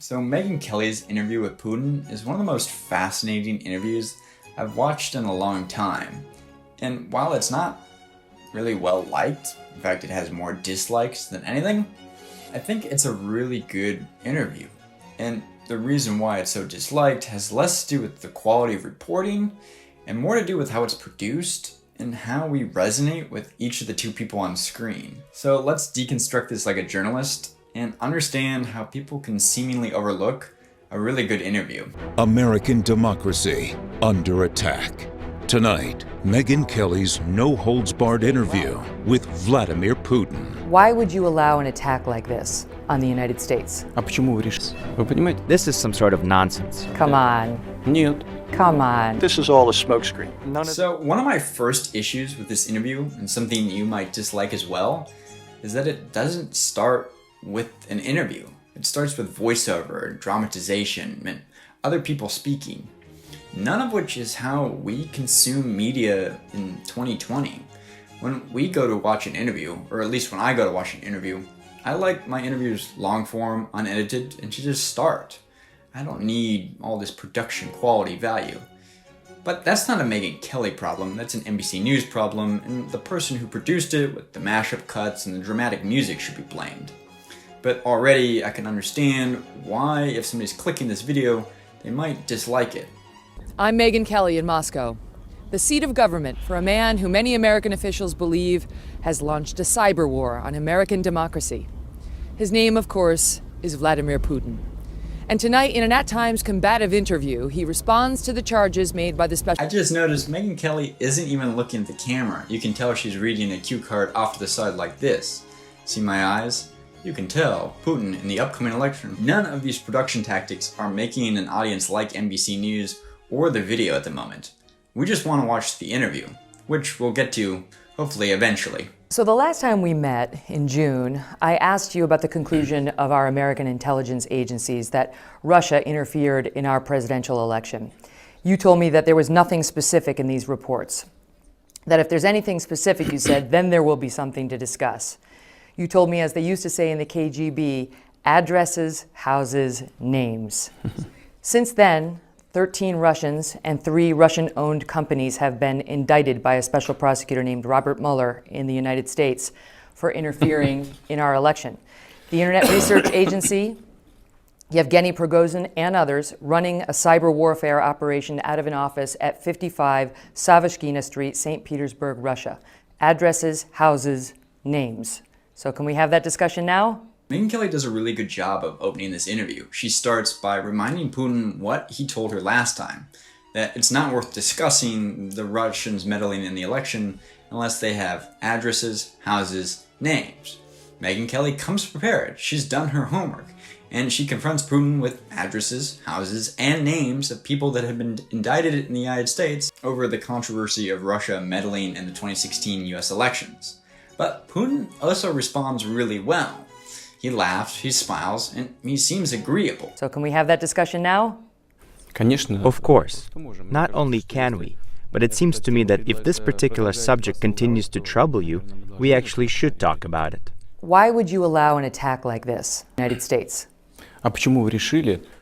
So Megyn Kelly's interview with Putin is one of the most fascinating interviews I've watched in a long time. And while it's not really well liked, in fact it has more dislikes than anything, I think it's a really good interview. And the reason why it's so disliked has less to do with the quality of reporting and more to do with how it's produced and how we resonate with each of the two people on screen. So let's deconstruct this like a journalist and understand how people can seemingly overlook a really good interview. American democracy under attack. Tonight, Megn Kelly's no-holds-barred interview with Vladimir Putin. Why would you allow an attack like this on the United States? This is some sort of nonsense. Come on. Нет. Come on. This is all a smokescreen. So one of my first issues with this interview, and something you might dislike as well, is that it doesn't start with an interview. It starts with voiceover, dramatization, and other people speaking. None of which is how we consume media in 2020. When we go to watch an interview, or at least when I go to watch an interview, I like my interviews long form, unedited, and to just start. I don't need all this production quality value. But that's not a Megyn Kelly problem, that's an NBC News problem, and the person who produced it with the mashup cuts and the dramatic music should be blamed. But already I can understand why, if somebody's clicking this video, they might dislike it. I'm Megn Kelly in Moscow, the seat of government for a man who many American officials believe has launched a cyber war on American democracy. His name, of course, is Vladimir Putin. And tonight, in an at times combative interview, he responds to the charges made by the special... I just noticed Megyn Kelly isn't even looking at the camera. You can tell she's reading a cue card off to the side like this. See my eyes? You can tell Putin in the upcoming election. None of these production tactics are making an audience like NBC News or the video at the moment. We just want to watch the interview, which we'll get to, hopefully, eventually. So the last time we met, in June, I asked you about the conclusion of our American intelligence agencies that Russia interfered in our presidential election. You told me that there was nothing specific in these reports. That if there's anything specific, you said, then there will be something to discuss. You told me, as they used to say in the KGB, addresses, houses, names. Since then, 13 Russians and 3 Russian-owned companies have been indicted by a special prosecutor named Robert Mueller in the United States for interfering in our election. The Internet Research Agency, Yevgeny Prigozhin, and others running a cyber warfare operation out of an office at 55 Savashkina Street, St. Petersburg, Russia. Addresses, houses, names. So can we have that discussion now? Megyn Kelly does a really good job of opening this interview. She starts by reminding Putin what he told her last time, that it's not worth discussing the Russians meddling in the election unless they have addresses, houses, names. Megyn Kelly comes prepared. She's done her homework, and she confronts Putin with addresses, houses, and names of people that have been indicted in the United States over the controversy of Russia meddling in the 2016 US elections. But Putin also responds really well. He laughs, he smiles, and he seems agreeable. So can we have that discussion now? Of course. Not only can we, but it seems to me that if this particular subject continues to trouble you, we actually should talk about it. Why would you allow an attack like this in the United States?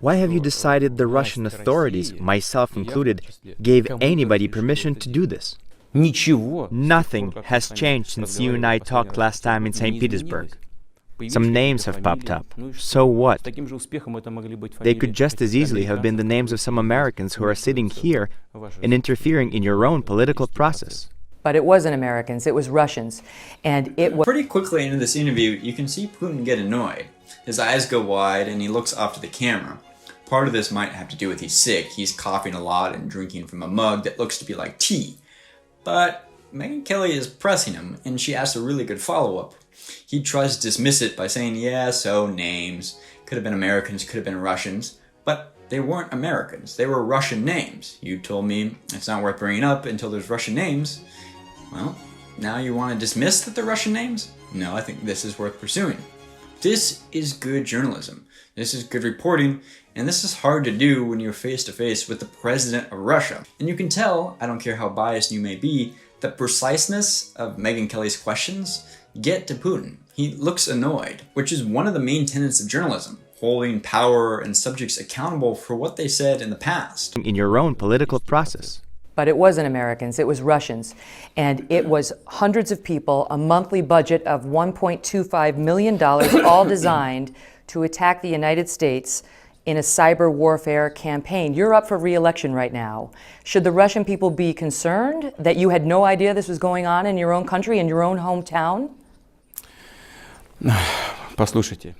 Why have you decided the Russian authorities, myself included, gave anybody permission to do this? Nothing has changed since you and I talked last time in St. Petersburg. Some names have popped up. So what? They could just as easily have been the names of some Americans who are sitting here and interfering in your own political process. But it wasn't Americans, it was Russians. And it was... Pretty quickly into this interview, you can see Putin get annoyed. His eyes go wide and he looks off to the camera. Part of this might have to do with he's sick. He's coughing a lot and drinking from a mug that looks to be like tea. But Megyn Kelly is pressing him, and she asks a really good follow-up. He tries to dismiss it by saying, yeah, so names. Could have been Americans, could have been Russians. But they weren't Americans. They were Russian names. You told me it's not worth bringing up until there's Russian names. Well, now you want to dismiss that they're Russian names? No, I think this is worth pursuing. This is good journalism. This is good reporting, and this is hard to do when you're face to face with the president of Russia. And you can tell, I don't care how biased you may be, the preciseness of Megyn Kelly's questions get to Putin. He looks annoyed, which is one of the main tenets of journalism. holding power and subjects accountable for what they said in the past. In your own political process. But it wasn't Americans, it was Russians. And it was hundreds of people, a monthly budget of $1.25 million, all designed to attack the United States in a cyber warfare campaign. You're up for re-election right now. Should the Russian people be concerned that you had no idea this was going on in your own country, in your own hometown?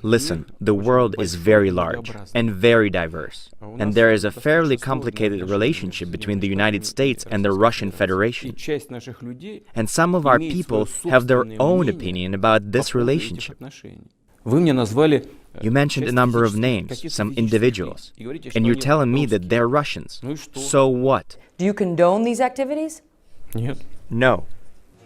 Listen, the world is very large and very diverse, and there is a fairly complicated relationship between the United States and the Russian Federation. And some of our people have their own opinion about this relationship. You mentioned a number of names, some individuals, and you're telling me that they're Russians. So what? Do you condone these activities? No.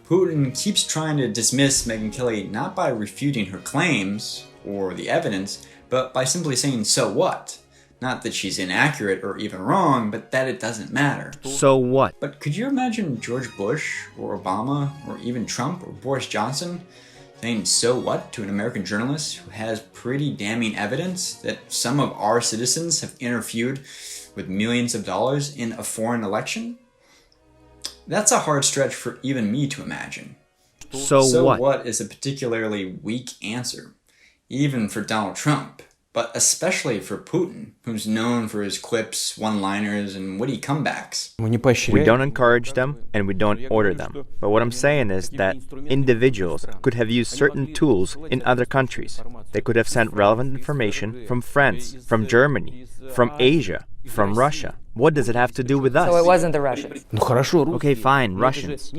Putin keeps trying to dismiss Megyn Kelly not by refuting her claims or the evidence, but by simply saying, so what? Not that she's inaccurate or even wrong, but that it doesn't matter. So what? But could you imagine George Bush or Obama or even Trump or Boris Johnson saying so what to an American journalist who has pretty damning evidence that some of our citizens have interfered with millions of dollars in a foreign election? That's a hard stretch for even me to imagine. So what is a particularly weak answer, even for Donald Trump, but especially for Putin, who's known for his quips, one-liners, and witty comebacks. We don't encourage them and we don't order them. But what I'm saying is that individuals could have used certain tools in other countries. They could have sent relevant information from France, from Germany, from Asia, from Russia. What does it have to do with us? So it wasn't the Russians. Okay, fine, Russians.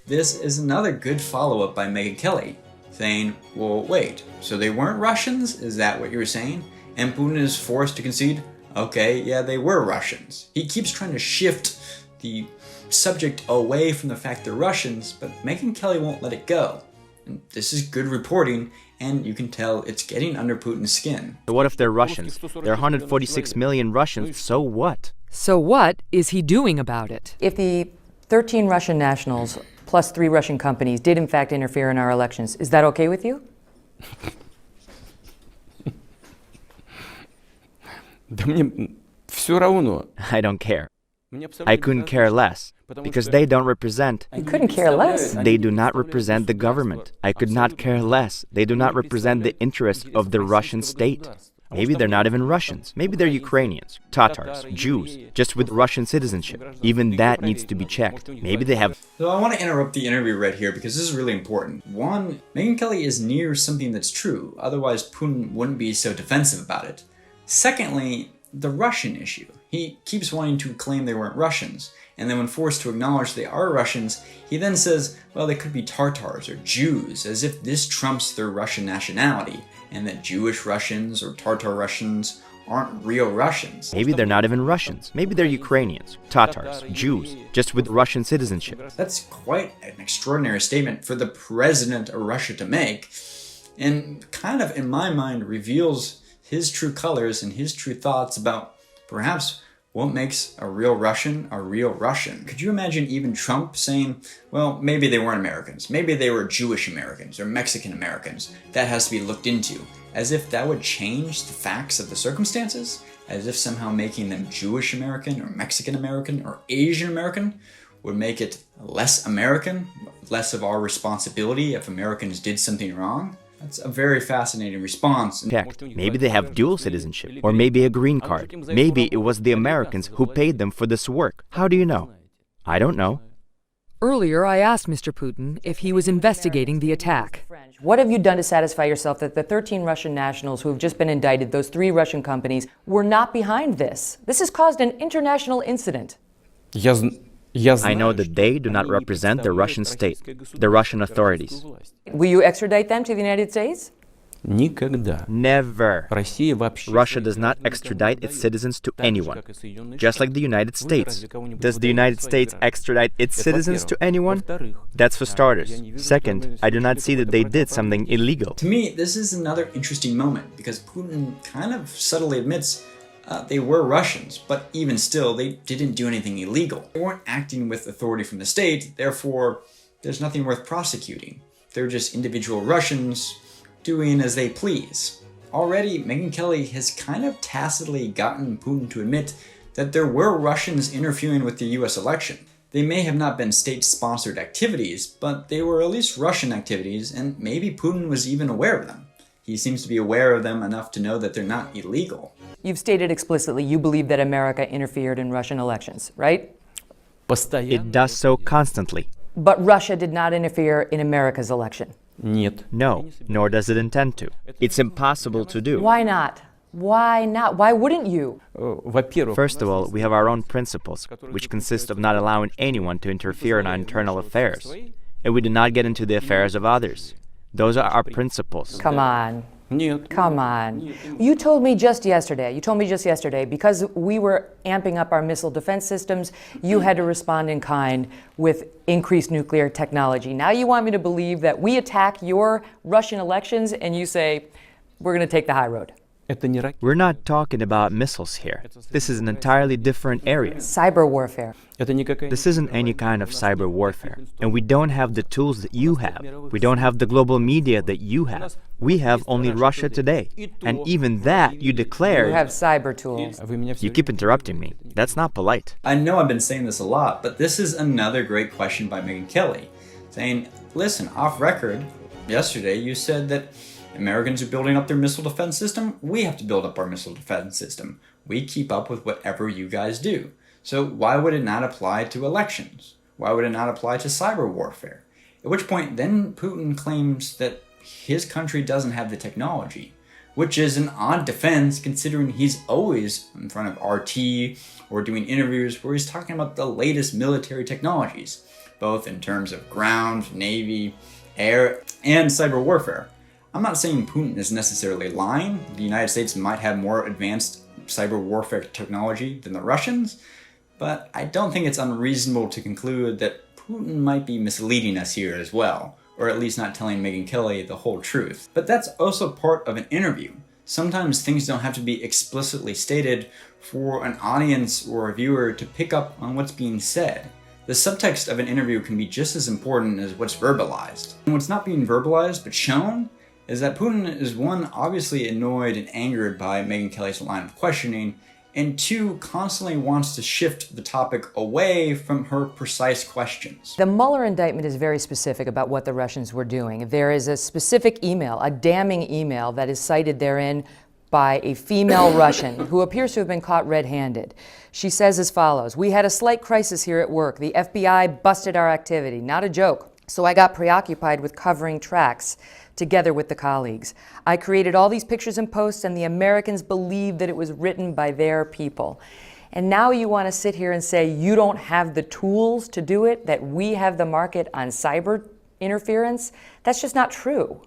This is another good follow-up by Megn Kelly, saying, well, wait, so they weren't Russians? Is that what you were saying? And Putin is forced to concede, okay, yeah, they were Russians. He keeps trying to shift the subject away from the fact they're Russians, but Megn Kelly won't let it go. And this is good reporting, and you can tell it's getting under Putin's skin. What if they're Russians? There are 146 million Russians, so what? So what is he doing about it? If the 13 Russian nationals plus 3 Russian companies did in fact interfere in our elections, is that okay with you? I don't care. I couldn't care less, because they don't represent. You couldn't care less. They do not represent the government. I could not care less. They do not represent the interests of the Russian state. Maybe they're not even Russians. Maybe they're Ukrainians, Tatars, Jews, just with Russian citizenship. Even that needs to be checked. Maybe they have... So I want to interrupt the interview right here because this is really important. One, Megn Kelly is near something that's true. Otherwise, Putin wouldn't be so defensive about it. Secondly, the Russian issue. He keeps wanting to claim they weren't Russians. And then when forced to acknowledge they are Russians, he then says, well, they could be Tatars or Jews, as if this trumps their Russian nationality, and that Jewish Russians or Tatar Russians aren't real Russians. Maybe they're not even Russians. Maybe they're Ukrainians, Tatars, Jews, just with Russian citizenship. That's quite an extraordinary statement for the president of Russia to make, and kind of, in my mind, reveals his true colors and his true thoughts about perhaps what makes a real Russian a real Russian. Could you imagine even Trump saying, well, maybe they weren't Americans, maybe they were Jewish Americans or Mexican Americans, that has to be looked into, as if that would change the facts of the circumstances, as if somehow making them Jewish American or Mexican American or Asian American would make it less American, less of our responsibility if Americans did something wrong. That's a very fascinating response. Maybe they have dual citizenship, or maybe a green card. Maybe it was the Americans who paid them for this work. How do you know? I don't know. Earlier, I asked Mr. Putin if he was investigating the attack. What have you done to satisfy yourself that the 13 Russian nationals who have just been indicted, those 3 Russian companies, were not behind this? This has caused an international incident. I know that they do not represent the Russian state, the Russian authorities. Will you extradite them to the United States? Never. Russia does not extradite its citizens to anyone, just like the United States. Does the United States extradite its citizens to anyone? That's for starters. Second, I do not see that they did something illegal. To me, this is another interesting moment because Putin kind of subtly admits they were Russians, but even still, they didn't do anything illegal. They weren't acting with authority from the state, therefore, there's nothing worth prosecuting. They're just individual Russians doing as they please. Already, Megyn Kelly has kind of tacitly gotten Putin to admit that there were Russians interfering with the US election. They may have not been state-sponsored activities, but they were at least Russian activities, and maybe Putin was even aware of them. He seems to be aware of them enough to know that they're not illegal. You've stated explicitly you believe that America interfered in Russian elections, right? It does so constantly. But Russia did not interfere in America's election. No, nor does it intend to. It's impossible to do. Why not? Why not? Why wouldn't you? First of all, we have our own principles, which consist of not allowing anyone to interfere in our internal affairs, and we do not get into the affairs of others. Those are our principles. Come on. Come on. You told me just yesterday, because we were amping up our missile defense systems, you had to respond in kind with increased nuclear technology. Now you want me to believe that we attack your Russian elections and you say, we're going to take the high road. We're not talking about missiles here. This is an entirely different area. Cyber warfare. This isn't any kind of cyber warfare. And we don't have the tools that you have. We don't have the global media that you have. We have only Russia Today. And even that you declared... You have cyber tools. You keep interrupting me. That's not polite. I know I've been saying this a lot, but this is another great question by Megyn Kelly, saying, listen, off record, yesterday you said that Americans are building up their missile defense system. We have to build up our missile defense system. We keep up with whatever you guys do. So why would it not apply to elections? Why would it not apply to cyber warfare? At which point then Putin claims that his country doesn't have the technology, which is an odd defense considering he's always in front of RT or doing interviews where he's talking about the latest military technologies, both in terms of ground, navy, air, and cyber warfare. I'm not saying Putin is necessarily lying. The United States might have more advanced cyber warfare technology than the Russians, but I don't think it's unreasonable to conclude that Putin might be misleading us here as well, or at least not telling Megyn Kelly the whole truth. But that's also part of an interview. Sometimes things don't have to be explicitly stated for an audience or a viewer to pick up on what's being said. The subtext of an interview can be just as important as what's verbalized. And what's not being verbalized but shown is that Putin is, one, obviously annoyed and angered by Megyn Kelly's line of questioning, and two, constantly wants to shift the topic away from her precise questions. The Mueller indictment is very specific about what the Russians were doing. There is a specific email, a damning email, that is cited therein by a female Russian who appears to have been caught red-handed. She says as follows, "We had a slight crisis here at work. The FBI busted our activity. Not a joke. So I got preoccupied with covering tracks together with the colleagues. I created all these pictures and posts, and the Americans believed that it was written by their people. And now you want to sit here and say you don't have the tools to do it, that we have the market on cyber interference? That's just not true."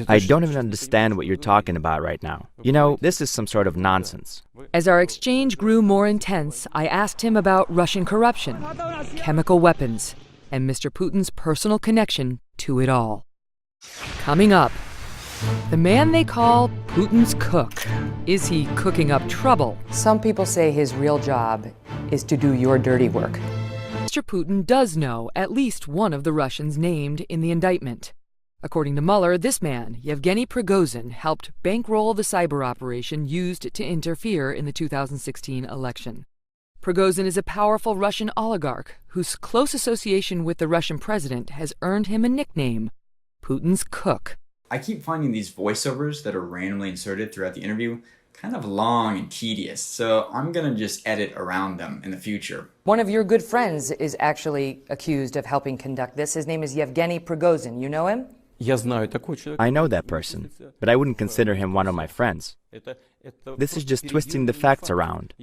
I don't even understand what you're talking about right now. You know, this is some sort of nonsense. As our exchange grew more intense, I asked him about Russian corruption, chemical weapons, and Mr. Putin's personal connection to it all. Coming up, the man they call Putin's cook. Is he cooking up trouble? Some people say his real job is to do your dirty work. Mr. Putin does know at least one of the Russians named in the indictment. According to Mueller, this man, Yevgeny Prigozhin, helped bankroll the cyber operation used to interfere in the 2016 election. Prigozhin is a powerful Russian oligarch whose close association with the Russian president has earned him a nickname, Putin's cook. I keep finding these voiceovers that are randomly inserted throughout the interview kind of long and tedious, so I'm gonna just edit around them in the future. One of your good friends is actually accused of helping conduct this. His name is Yevgeny Prigozhin. You know him? I know that person, but I wouldn't consider him one of my friends. This is just twisting the facts around.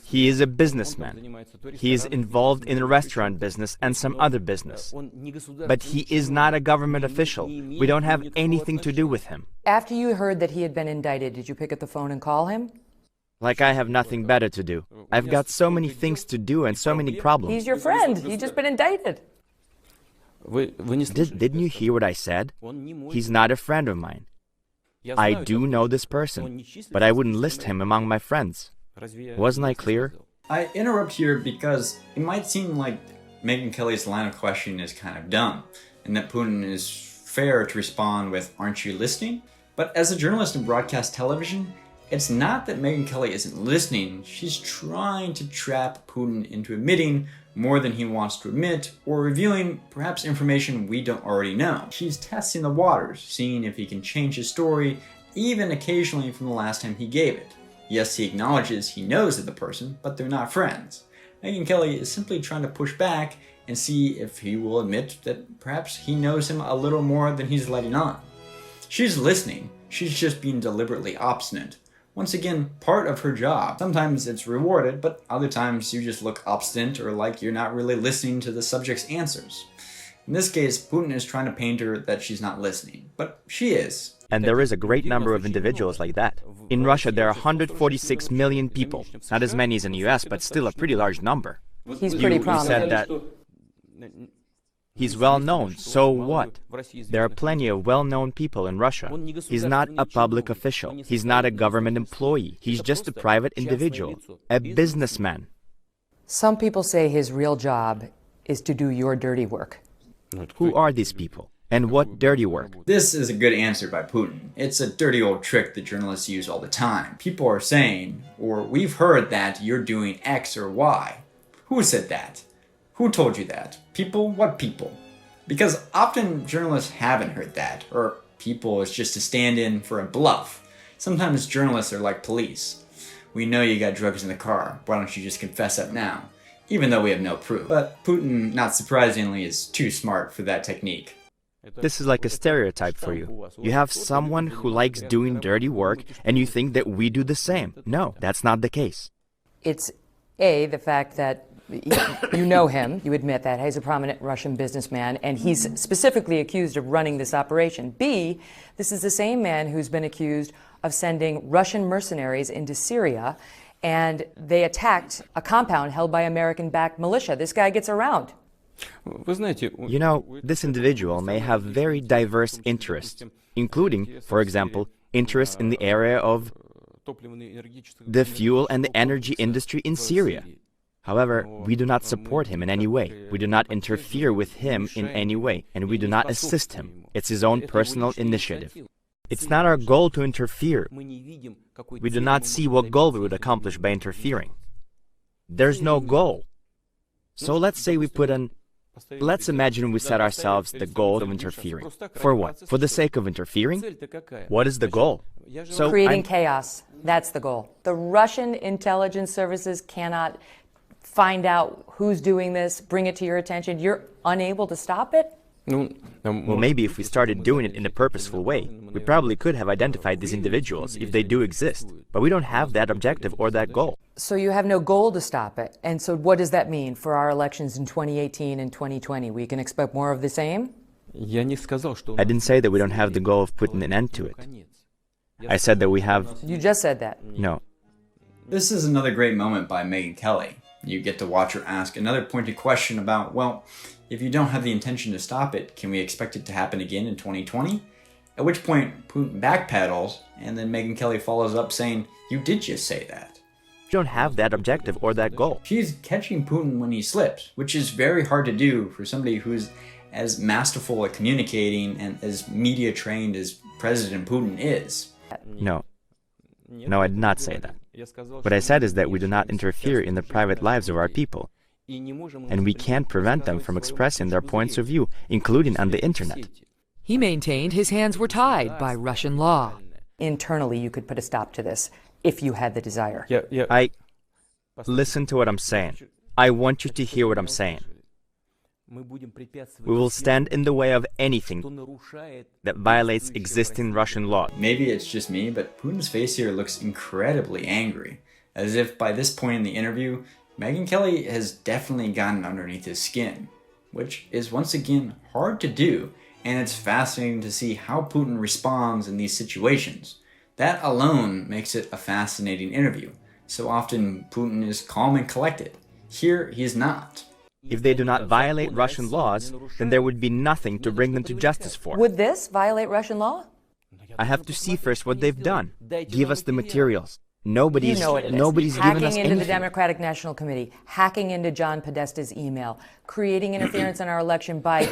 He is a businessman. He is involved in the restaurant business and some other business. But he is not a government official. We don't have anything to do with him. After you heard that he had been indicted, did you pick up the phone and call him? Like I have nothing better to do. I've got so many things to do and so many problems. He's your friend. He's just been indicted. Didn't you hear what I said? He's not a friend of mine. I do know this person, but I wouldn't list him among my friends. Wasn't I clear? I interrupt here because it might seem like Megyn Kelly's line of questioning is kind of dumb, and that Putin is fair to respond with, "Aren't you listening?" But as a journalist in broadcast television, it's not that Megyn Kelly isn't listening, she's trying to trap Putin into admitting more than he wants to admit, or revealing perhaps information we don't already know. She's testing the waters, seeing if he can change his story, even occasionally from the last time he gave it. Yes, he acknowledges he knows of the person, but they're not friends. Megyn Kelly is simply trying to push back and see if he will admit that perhaps he knows him a little more than he's letting on. She's listening, she's just being deliberately obstinate. Once again, part of her job. Sometimes it's rewarded, but other times you just look obstinate or like you're not really listening to the subject's answers. In this case, Putin is trying to paint her that she's not listening, but she is. And there is a great number of individuals like that. In Russia, there are 146 million people. Not as many as in the US, but still a pretty large number. He's pretty You said prominent. that he's well known, so what? There are plenty of well-known people in Russia. He's not a public official. He's not a government employee. He's just a private individual, a businessman. Some people say his real job is to do your dirty work. Who are these people? And what dirty work? This is a good answer by Putin. It's a dirty old trick that journalists use all the time. People are saying, or we've heard that you're doing X or Y. Who said that? Who told you that? People? What people? Because often journalists haven't heard that, or people is just a stand-in for a bluff. Sometimes journalists are like police. We know you got drugs in the car, why don't you just confess up now? Even though we have no proof. But Putin, not surprisingly, is too smart for that technique. This is like a stereotype for you. You have someone who likes doing dirty work, and you think that we do the same. No, that's not the case. It's the fact that you know him, you admit that, he's a prominent Russian businessman, and he's specifically accused of running this operation. B, this is the same man who's been accused of sending Russian mercenaries into Syria, and they attacked a compound held by American-backed militia. This guy gets around. You know, this individual may have very diverse interests, including, for example, interests in the area of the fuel and the energy industry in Syria. However, we do not support him in any way. We do not interfere with him in any way, and we do not assist him. It's his own personal initiative. It's not our goal to interfere. We do not see what goal we would accomplish by interfering. There's no goal. So let's say we put an... Let's imagine we set ourselves the goal of interfering. For what? For the sake of interfering? What is the goal? So Creating chaos. That's the goal. The Russian intelligence services cannot find out who's doing this, bring it to your attention. You're unable to stop it? Well, maybe if we started doing it in a purposeful way, we probably could have identified these individuals if they do exist. But we don't have that objective or that goal. So you have no goal to stop it. And so what does that mean for our elections in 2018 and 2020? We can expect more of the same? I didn't say that we don't have the goal of putting an end to it. I said that we have... You just said that. No. This is another great moment by Megyn Kelly. You get to watch her ask another pointed question about, well, if you don't have the intention to stop it, can we expect it to happen again in 2020? At which point, Putin backpedals, and then Megyn Kelly follows up saying, you did just say that. We don't have that objective or that goal. She's catching Putin when he slips, which is very hard to do for somebody who's as masterful at communicating and as media trained as President Putin is. No. No, I did not say that. What I said is that we do not interfere in the private lives of our people, and we can't prevent them from expressing their points of view, including on the internet. He maintained his hands were tied by Russian law. Internally, you could put a stop to this if you had the desire. Listen to what I'm saying. I want you to hear what I'm saying. We will stand in the way of anything that violates existing Russian law. Maybe it's just me, but Putin's face here looks incredibly angry, as if by this point in the interview, Megyn Kelly has definitely gotten underneath his skin, which is once again hard to do, and it's fascinating to see how Putin responds in these situations. That alone makes it a fascinating interview. So often Putin is calm and collected. Here he is not. If they do not violate Russian laws, then there would be nothing to bring them to justice for. Would this violate Russian law? I have to see first what they've done. Give us the materials. Nobody's You know what it is. given us Hacking into anything. the Democratic National Committee, hacking into John Podesta's email, creating interference in our election by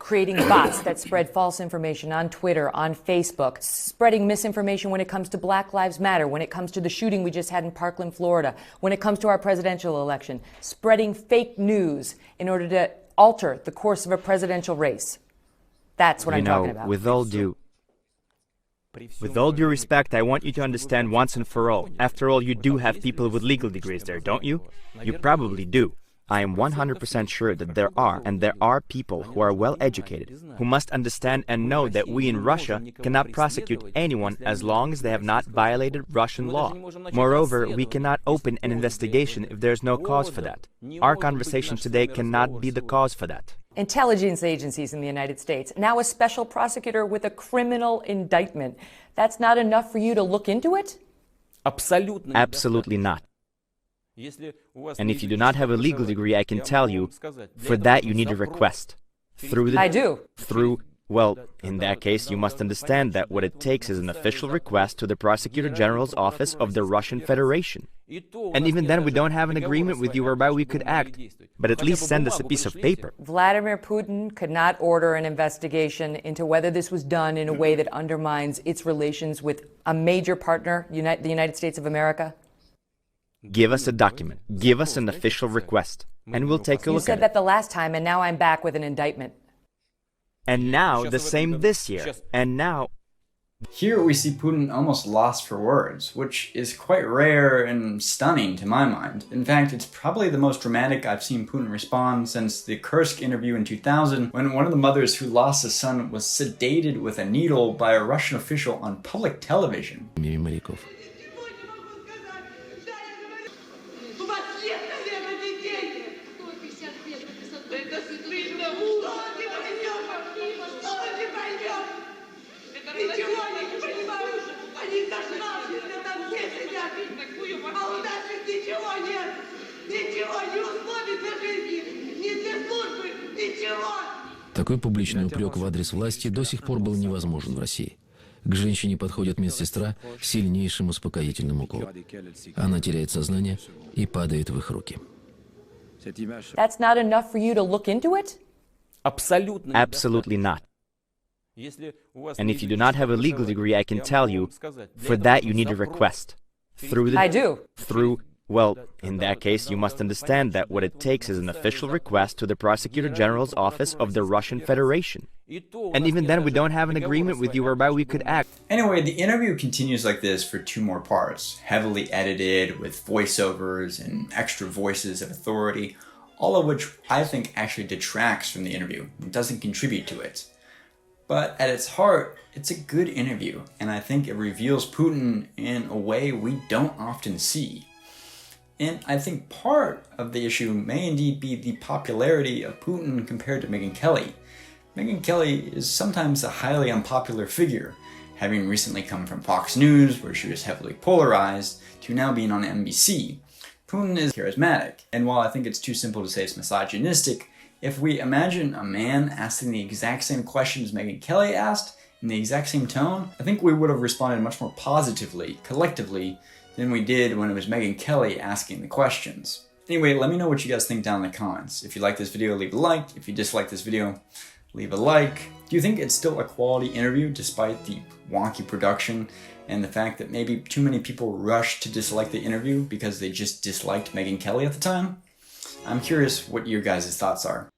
creating bots that spread false information on Twitter, on Facebook, spreading misinformation when it comes to Black Lives Matter, when it comes to the shooting we just had in Parkland, Florida, when it comes to our presidential election, spreading fake news in order to alter the course of a presidential race. That's what I'm talking about. With all due respect, I want you to understand once and for all. After all, you do have people with legal degrees there, don't you? You probably do. I am 100% sure that there are people who are well educated, who must understand and know that we in Russia cannot prosecute anyone as long as they have not violated Russian law. Moreover, we cannot open an investigation if there is no cause for that. Our conversation today cannot be the cause for that. Intelligence agencies in the United States, now a special prosecutor with a criminal indictment. That's not enough for you to look into it? Absolutely not. And if you do not have a legal degree, I can tell you, for that you need a request. I do. Well, in that case, you must understand that what it takes is an official request to the Prosecutor General's office of the Russian Federation. And even then, we don't have an agreement with you whereby we could act. But at least send us a piece of paper. Vladimir Putin could not order an investigation into whether this was done in a way that undermines its relations with a major partner, the United States of America. Give us a document. Give us an official request. And we'll take a look at it. You said that the last time, and now I'm back with an indictment. And now, the same this year. And now... Here we see Putin almost lost for words, which is quite rare and stunning to my mind. In fact, it's probably the most dramatic I've seen Putin respond since the Kursk interview in 2000, when one of the mothers who lost a son was sedated with a needle by a Russian official on public television. Такой публичный упрек в адрес власти до сих пор был невозможен в России. К женщине подходит медсестра с сильнейшим успокоительным уколом. Она теряет сознание и падает в их руки. That's not enough for you to look into it? Absolutely not. And if you do not have a legal degree, I can tell you, for that you need a request. I do. Well, in that case, you must understand that what it takes is an official request to the Prosecutor General's office of the Russian Federation. And even then, we don't have an agreement with you whereby we could act. Anyway, the interview continues like this for 2 more parts, heavily edited with voiceovers and extra voices of authority, all of which I think actually detracts from the interview and doesn't contribute to it. But at its heart, it's a good interview, and I think it reveals Putin in a way we don't often see. And I think part of the issue may indeed be the popularity of Putin compared to Megyn Kelly. Megyn Kelly is sometimes a highly unpopular figure, having recently come from Fox News, where she was heavily polarized, to now being on NBC. Putin is charismatic, and while I think it's too simple to say it's misogynistic, if we imagine a man asking the exact same questions Megyn Kelly asked, in the exact same tone, I think we would have responded much more positively, collectively, than we did when it was Megyn Kelly asking the questions. Anyway, let me know what you guys think down in the comments. If you like this video, leave a like. If you dislike this video, leave a like. Do you think it's still a quality interview despite the wonky production and the fact that maybe too many people rushed to dislike the interview because they just disliked Megyn Kelly at the time? I'm curious what your guys' thoughts are.